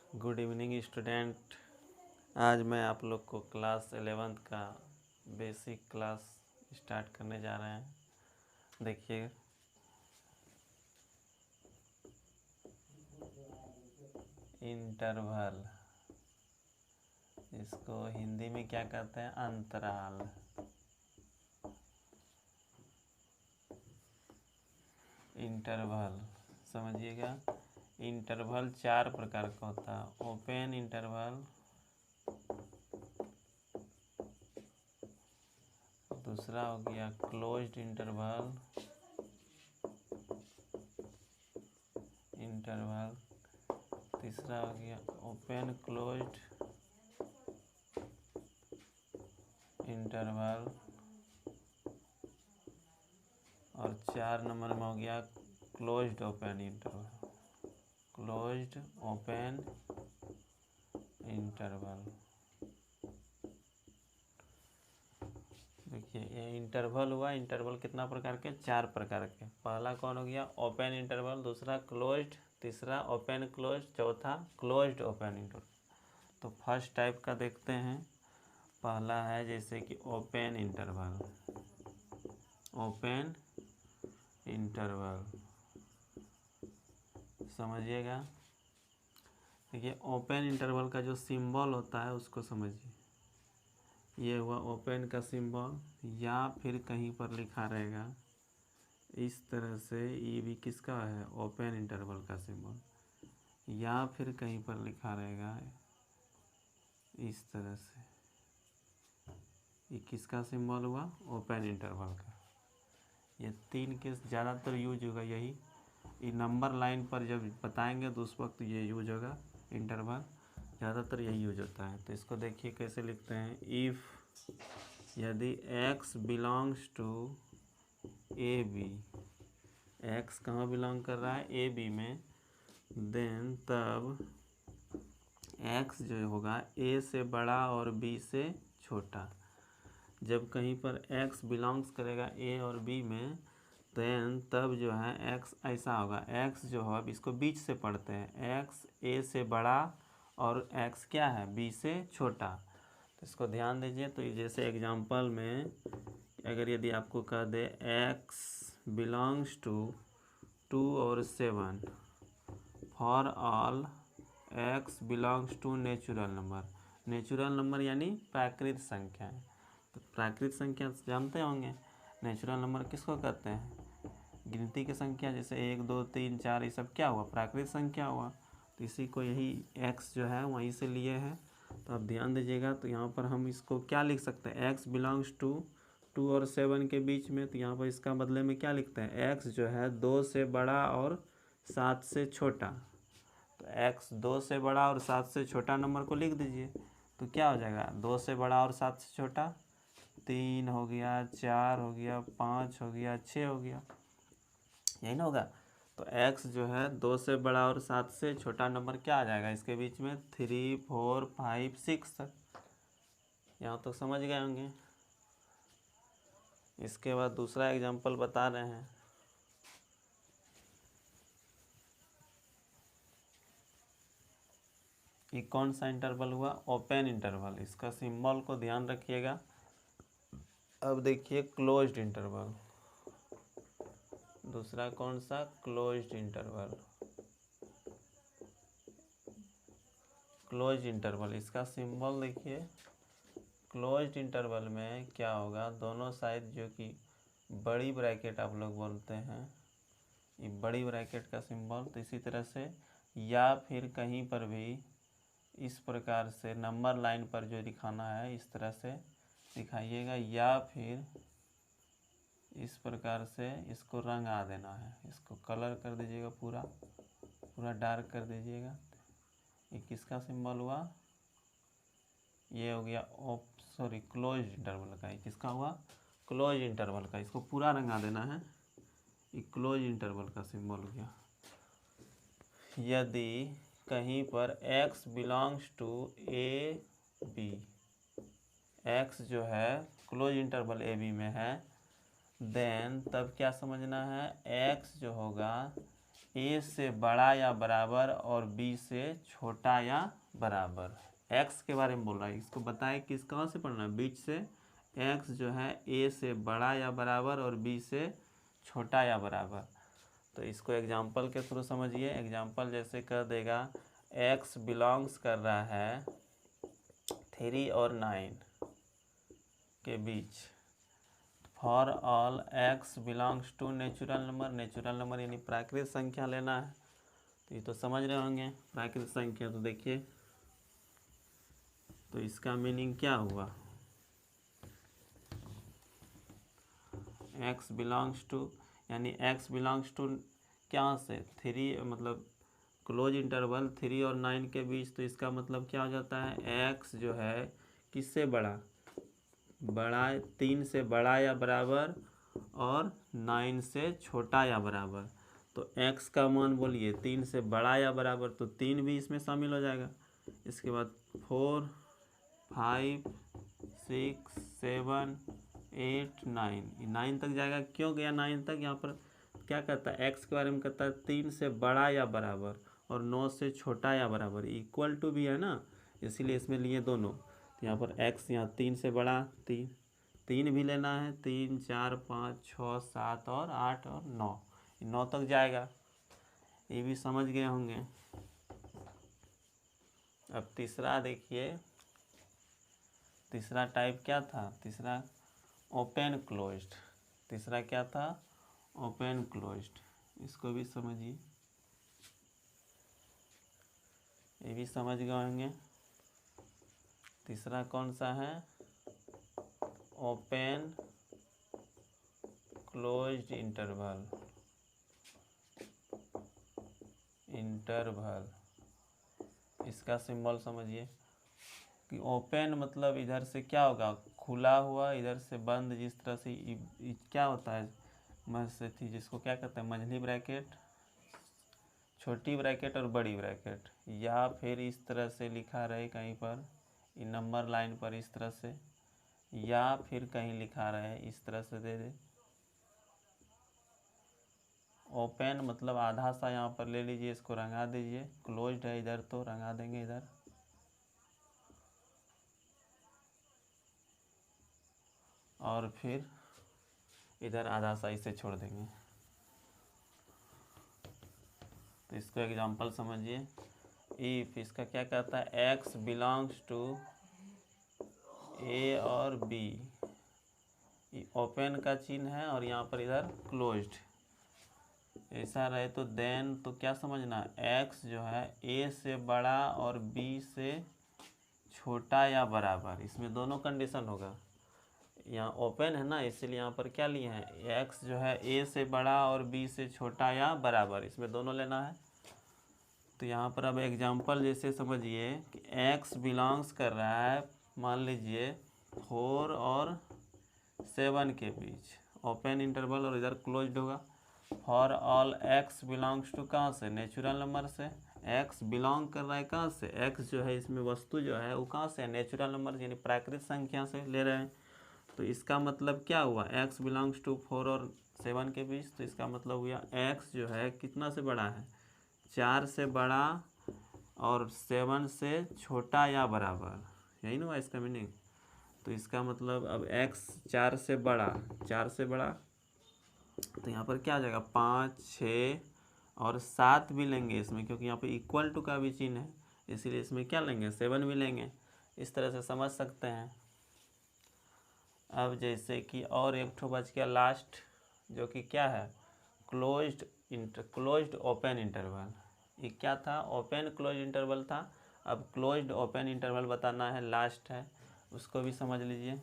Good evening student. आज मैं आप लोग को क्लास 11th का बेसिक क्लास स्टार्ट करने जा रहे हैं। देखिए, इंटरवल, इसको हिंदी में क्या कहते हैं? अंतराल। इंटरवल समझिएगा। इंटरवल 4 प्रकार का होता है। ओपन इंटरवल, दूसरा हो गया क्लोज्ड इंटरवल, तीसरा हो गया ओपन क्लोज्ड इंटरवल, और 4 नंबर में हो गया closed open interval. Closed open interval. देखिए, ये इंटरवल हुआ। इंटरवल कितना प्रकार के? 4 प्रकार के। पहला कौन हो गया? ओपन इंटरवल, दूसरा क्लोज्ड, तीसरा ओपन क्लोज्ड, चौथा क्लोज्ड ओपन इंटरवल। तो फर्स्ट टाइप का देखते हैं। पहला है जैसे कि ओपन इंटरवल। ओपन इंटरवल समझिएगा। देखिए, ओपन इंटरवल का जो सिंबल होता है उसको समझिए। ये हुआ ओपन का सिंबल, या फिर कहीं पर लिखा रहेगा इस तरह से। ये भी किसका है? ओपन इंटरवल का सिंबल। या फिर कहीं पर लिखा रहेगा इस तरह से। ये किसका सिंबल हुआ? ओपन इंटरवल का। ये 3 के ज़्यादातर यूज होगा यही। ये नंबर लाइन पर जब बताएंगे तो उस वक्त ये यूज होगा। इंटरवल ज़्यादातर यही यूज होता है। तो इसको देखिए कैसे लिखते हैं। इफ़ यदि x belongs to A B, x कहाँ बिलोंग कर रहा है? ए बी में। देन तब x जो होगा a से बड़ा और b से छोटा। जब कहीं पर x बिलोंग्स करेगा a और b में, देन तब जो है x ऐसा होगा। x जो है, अब इसको बीच से पढ़ते हैं। x a से बड़ा और x क्या है? b से छोटा। तो इसको ध्यान दीजिए। तो जैसे एग्जांपल में अगर यदि आपको कह दे x बिलोंग्स टू 2 और 7 for all x belongs to natural number. Natural number यानी प्राकृत संख्या। तो प्राकृत संख्या जानते होंगे। नेचुरल नंबर किसको कहते हैं? गिनती की संख्या, जैसे 1 2 3 4, ये सब क्या हुआ? प्राकृत संख्या हुआ। तो इसी को यही x जो है वहीं से लिए हैं। तो आप ध्यान दीजिएगा। तो यहाँ पर हम इसको क्या लिख सकते हैं? x बिलोंग्स टू 2 और 7 के बीच में। तो यहाँ पर इसका बदले में क्या लिखते हैं? x जो है 2 से बड़ा और 7 से छोटा। तो x 2 से बड़ा और 7 से छोटा नंबर को लिख दीजिए। तो क्या हो जाएगा? 2 से बड़ा और 7 से छोटा 3 हो गया, 4 हो गया, 5 हो गया, 6 हो गया। यही ना होगा। तो x जो है 2 से बड़ा और 7 से छोटा नंबर क्या आ जाएगा इसके बीच में? 3 4 5 6 तक। यहाँ तो समझ गए होंगे। इसके बाद दूसरा एग्जांपल बता रहे हैं। ये कौन सा इंटरवल हुआ? Open interval. इसका सिंबल को ध्यान रखिएगा। अब देखिए क्लोज्ड इंटरवल। दूसरा कौन सा? Closed interval. क्लोज्ड इंटरवल, इसका सिंबल देखिए। क्लोज्ड इंटरवल में क्या होगा? दोनों साइड जो कि बड़ी ब्रैकेट आप लोग बोलते हैं, ये बड़ी ब्रैकेट का सिंबल। तो इसी तरह से या फिर कहीं पर भी इस प्रकार से नंबर लाइन पर जो दिखाना है इस तरह से दिखाइएगा, या फिर इस प्रकार से इसको रंगा देना है। इसको कलर कर दीजिएगा, पूरा पूरा डार्क कर दीजिएगा। ये किसका सिंबल हुआ? ये हो गया क्लोज इंटरवल का। ये किसका हुआ? क्लोज इंटरवल का। इसको पूरा रंगा देना है। ये क्लोज इंटरवल का सिंबल हो गया। यदि कहीं पर x belongs to A B, x जो है क्लोज इंटरवल ए बी में है, देन तब क्या समझना है? x जो होगा ए से बड़ा या बराबर और बी से छोटा या बराबर। एक्स के बारे में बोल रहा है, इसको बताए किस कहाँ से पढ़ना है, बीच से। एक्स जो है ए से बड़ा या बराबर और बी से छोटा या बराबर। तो इसको एग्जाम्पल के थ्रू समझिए। एग्जाम्पल जैसे कर देगा, एक्स बिलोंग्स कर रहा है 3 और 9 के बीच। For all x belongs to natural number. Natural number यानी प्राकृतिक संख्या लेना है। तो ये तो समझ रहे होंगे प्राकृतिक संख्या। तो देखिए, तो इसका मीनिंग क्या हुआ, एक्स बिलोंग्स टू यानी एक्स बिलोंग्स टू क्या से 3, मतलब क्लोज इंटरवल 3 और 9 के बीच। तो इसका मतलब क्या हो जाता है, एक्स जो है किससे बड़ा, 3 से बड़ा या बराबर और 9 से छोटा या बराबर। तो x का मान बोलिए 3 से बड़ा या बराबर, तो 3 भी इसमें शामिल हो जाएगा। इसके बाद 4, 5, 6, 7, 8, 9 तक जाएगा। क्यों गया 9 तक, यहाँ पर क्या कहता है, x के बारे में कहता है 3 से बड़ा या बराबर और 9 से छोटा या बराबर। इक्वल टू भी है ना, इसीलिए इसमें लिए दोनों। तो यहाँ पर x यहाँ 3 से बड़ा, 3 भी लेना है, 3, 4, 5, 6, 7 और 8 और 9 तक जाएगा। ये भी समझ गए होंगे। अब तीसरा देखिए, तीसरा टाइप क्या था, तीसरा ओपन क्लोज्ड। तीसरा क्या था, ओपन क्लोज्ड। इसको भी समझिए, ये भी समझ गए होंगे। तीसरा कौन सा है, ओपन क्लोज्ड इंटरवल। इसका सिंबल समझिए कि ओपन मतलब इधर से क्या होगा, खुला हुआ, इधर से बंद। जिस तरह से क्या होता है जिसको क्या कहते हैं, मंझली ब्रैकेट, छोटी ब्रैकेट और बड़ी ब्रैकेट। या फिर इस तरह से लिखा रहे कहीं पर नंबर लाइन पर इस तरह से, या फिर कहीं लिखा रहे इस तरह से दे दे। ओपन मतलब आधा सा यहाँ पर ले लीजिए, इसको रंगा दीजिए। क्लोज्ड है इधर, तो रंगा देंगे इधर। और फिर इधर आधा सा इसे छोड़ देंगे। तो इसको एग्जांपल समझिए। इफ इसका क्या कहता है, एक्स बिलोंग्स टू ए और बी, ओपन का चिन्ह है और यहाँ पर इधर क्लोज्ड, ऐसा रहे तो देन, तो क्या समझना, एक्स जो है ए से बड़ा और बी से छोटा या बराबर। इसमें दोनों कंडीशन होगा। यहाँ ओपन है ना, इसलिए यहाँ पर क्या लिए हैं, एक्स जो है ए से बड़ा और बी से छोटा या बराबर, इसमें दोनों लेना है। तो यहाँ पर अब एग्जांपल जैसे समझिए कि एक्स बिलोंग्स कर रहा है, मान लीजिए 4 और 7 के बीच, ओपन इंटरवल और इधर क्लोज्ड होगा। For all x belongs to कहाँ से, नेचुरल नंबर से। एक्स बिलोंग कर रहा है कहाँ से, एक्स जो है इसमें वस्तु जो है वो कहाँ से, नेचुरल नंबर यानी प्राकृतिक संख्या से ले रहे हैं। तो इसका मतलब क्या हुआ, एक्स बिलोंग्स टू 4 और 7 के बीच। तो इसका मतलब हुआ एक्स जो है कितना से बड़ा है, 4 से बड़ा और 7 से छोटा या बराबर, यही ना हुआ इसका मीनिंग। तो इसका मतलब अब x 4 से बड़ा, तो यहाँ पर क्या आ जाएगा, 5, 6 और 7 भी लेंगे इसमें, क्योंकि यहाँ पे इक्वल टू का भी चिन्ह है, इसीलिए इसमें क्या लेंगे, 7 भी लेंगे। इस तरह से समझ सकते हैं। अब जैसे कि और एक ठो बच गया लास्ट, जो कि क्या है, क्लोज्ड ओपन इंटरवल। ये क्या था, ओपन क्लोज इंटरवल था। अब क्लोज्ड ओपन इंटरवल बताना है, लास्ट है, उसको भी समझ लीजिए।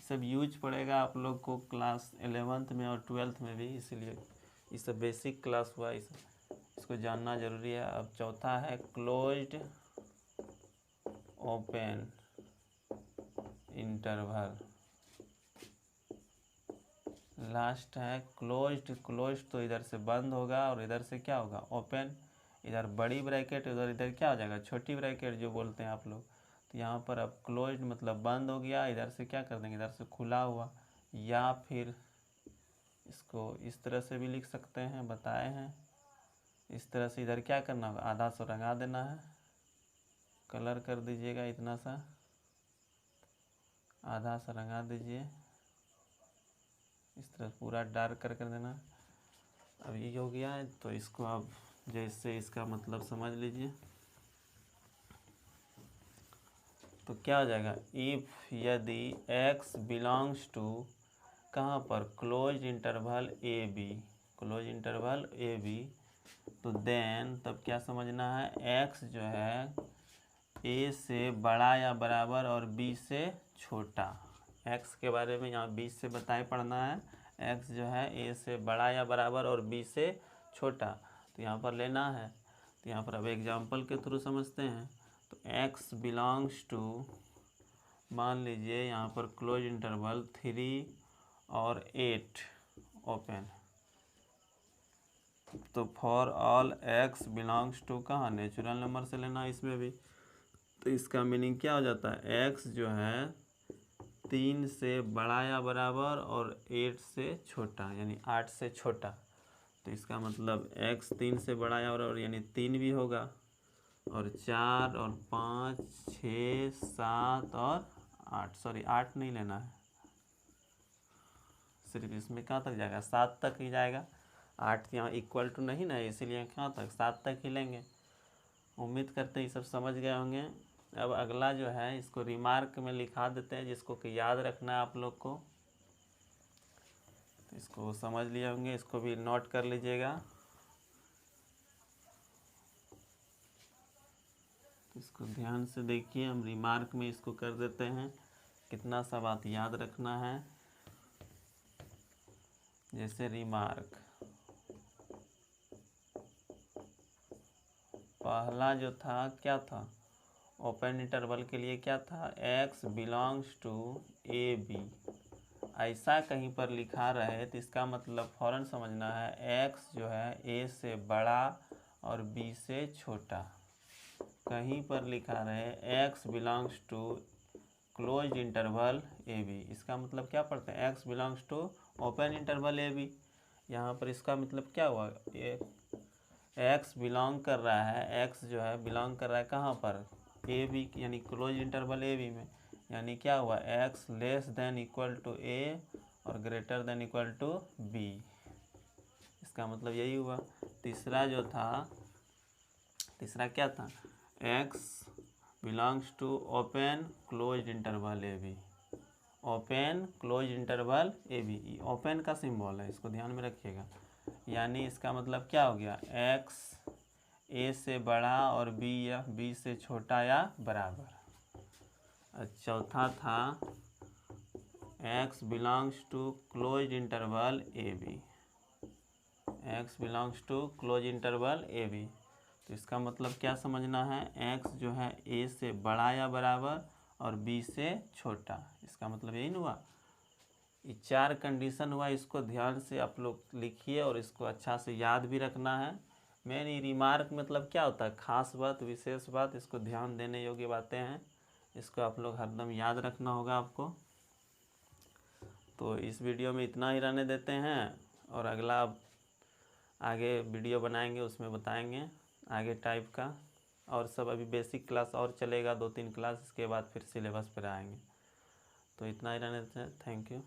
सब यूज पड़ेगा आप लोग को क्लास 11th में और 12th में भी, इसीलिए ये सब बेसिक क्लास हुआ, इसको जानना जरूरी है। अब चौथा है क्लोज्ड ओपन इंटरवल, लास्ट है क्लोज्ड तो इधर से बंद होगा और इधर से क्या होगा, ओपन। इधर बड़ी ब्रैकेट, इधर क्या हो जाएगा, छोटी ब्रैकेट जो बोलते हैं आप लोग। तो यहाँ पर अब क्लोज्ड मतलब बंद हो गया, इधर से क्या कर देंगे, इधर से खुला हुआ, या फिर इसको इस तरह से भी लिख सकते हैं, बताए हैं। इस तरह से इधर क्या करना होगा, आधा सा रंगा देना है, कलर कर दीजिएगा, इतना सा आधा सा रंगा दीजिए, इस तरह पूरा डार्क कर देना। अब ये हो गया है, तो इसको अब जैसे इसका मतलब समझ लीजिए। तो क्या हो जाएगा, इफ़ यदि x बिलोंग्स टू कहाँ पर, close interval A B, close interval A B, तो देन तब क्या समझना है, x जो है a से बड़ा या बराबर और b से छोटा। x के बारे में यहाँ b से बताए पढ़ना है, x जो है a से बड़ा या बराबर और b से छोटा, तो यहाँ पर लेना है। तो यहाँ पर अब एग्जाम्पल के थ्रू समझते हैं। तो x बिलोंग्स टू, मान लीजिए यहाँ पर क्लोज इंटरवल 3 और 8 ओपन, तो for all x belongs to कहाँ, नेचुरल नंबर से लेना इसमें भी। तो इसका मीनिंग क्या हो जाता है, x जो है 3 से बड़ा या बराबर और 8 से छोटा, यानी 8 से छोटा। तो इसका मतलब x 3 से बड़ा या बराबर यानी 3 भी होगा, और 4 और 5 6 7 और 8, सॉरी 8 नहीं लेना है, सिर्फ इसमें कहाँ तक जाएगा, 7 तक ही जाएगा। 8 यहाँ इक्वल टू नहीं ना, इसीलिए कहाँ तक, 7 तक ही लेंगे। उम्मीद करते हैं ये सब समझ गए होंगे। अब अगला जो है इसको रिमार्क में लिखा देते हैं, जिसको कि याद रखना है आप लोग को। तो इसको समझ लिए होंगे, इसको भी नोट कर लीजिएगा। तो इसको ध्यान से देखिए, हम रिमार्क में इसको कर देते हैं। कितना सा बात याद रखना है, जैसे रिमार्क पहला जो था क्या था, ओपन इंटरवल के लिए क्या था, x belongs to A B. ऐसा कहीं पर लिखा रहे तो इसका मतलब फ़ौरन समझना है x जो है a से बड़ा और b से छोटा। कहीं पर लिखा रहे x belongs to close interval A B, इसका मतलब क्या पढ़ते हैं, x belongs to open interval A B. यहाँ पर इसका मतलब क्या हुआ, x बिलोंग कर रहा है, x जो है बिलोंग कर रहा है कहाँ पर, ए बी, यानी क्लोज इंटरवल ए बी में। यानी क्या हुआ, x less than equal to a और greater than equal to b, इसका मतलब यही हुआ। तीसरा जो था, तीसरा क्या था, x belongs to open close interval A B, open close interval A B, open का सिंबल है, इसको ध्यान में रखिएगा। यानी इसका मतलब क्या हो गया, x a से बड़ा और b या b से छोटा या बराबर। चौथा था x belongs to close interval A B, x belongs to close interval A B. तो इसका मतलब क्या समझना है, x जो है a से बड़ा या बराबर और b से छोटा, इसका मतलब यही ना हुआ। ये 4 कंडीशन हुआ, इसको ध्यान से आप लोग लिखिए और इसको अच्छा से याद भी रखना है। मेन ये रिमार्क मतलब क्या होता है, खास बात, विशेष बात, इसको ध्यान देने योग्य बातें हैं, इसको आप लोग हरदम याद रखना होगा आपको। तो इस वीडियो में इतना ही रहने देते हैं, और अगला आगे वीडियो बनाएंगे, उसमें बताएंगे आगे टाइप का, और सब अभी बेसिक क्लास और चलेगा 2-3 क्लास, इसके बाद फिर सिलेबस पर आएंगे। तो इतना ही रहने देते हैं, थैंक यू।